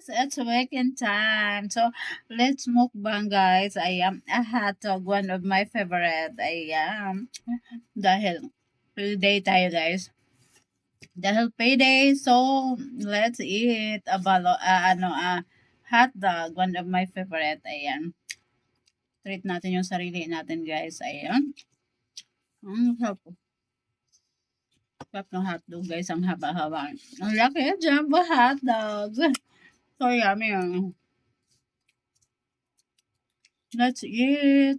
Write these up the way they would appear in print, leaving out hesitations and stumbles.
it's weekend time. So, let's mukbang guys. Ayan, a hot dog, one of my favorite. Ayan, dahil payday tayo guys. Dahil payday, so let's eat a hot dog, one of my favorite. Ayan, treat natin yung sarili natin guys. Ayan, sarap. Sarap ng hotdog guys, ang haba-haba. Ang laki, jumbo hotdog. So yummy. Let's eat.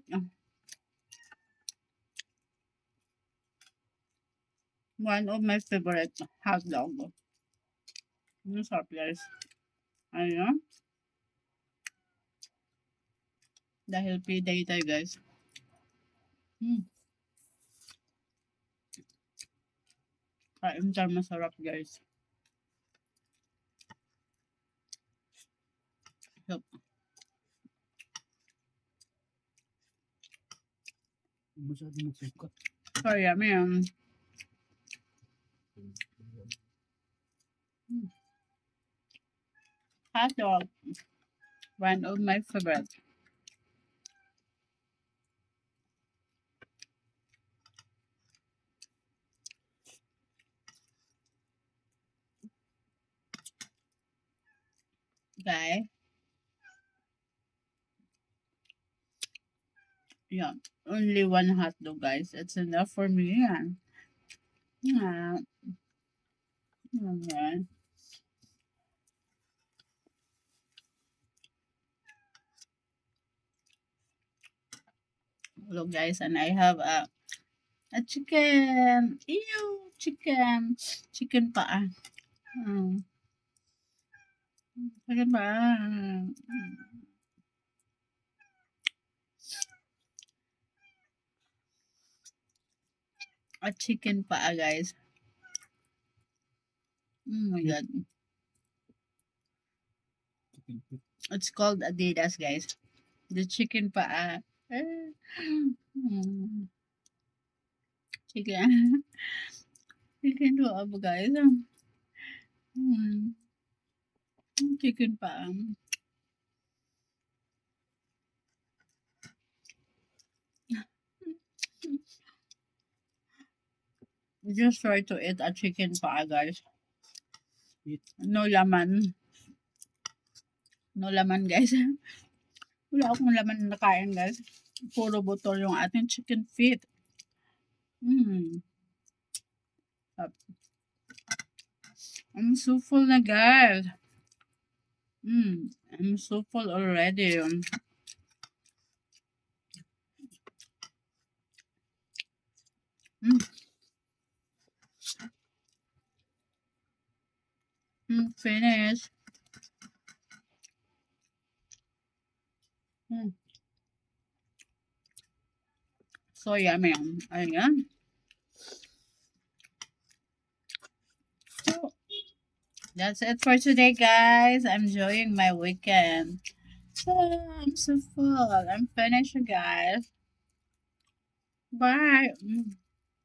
One of my favorite hotdog. Ang sarap guys. Ayun. Dahil payday tayo guys. Kain tayo masarap guys. Yup. Masyado magsukat. So yummy. Hot dog. One of my favorite. Okay. Yeah. Only one hot dog guys. It's enough for me. Yeah. Okay. Look guys, and I have a chicken. Ew, chicken. Chicken pa. Chicken pa. A chicken pa guys. Oh my god. It's called Adidas guys. The chicken pa. Chicken. Chicken to guys. Chicken pa. Just try to eat a chicken pa guys. No laman. No laman guys. Wala akong laman na nakain guys. Puro buto yung ating chicken feet. I'm so full na guys. I'm so full already. Finish. So yummy. Ayan. So, that's it for today, guys. I'm enjoying my weekend. So, I'm so full. I'm finished, guys. Bye.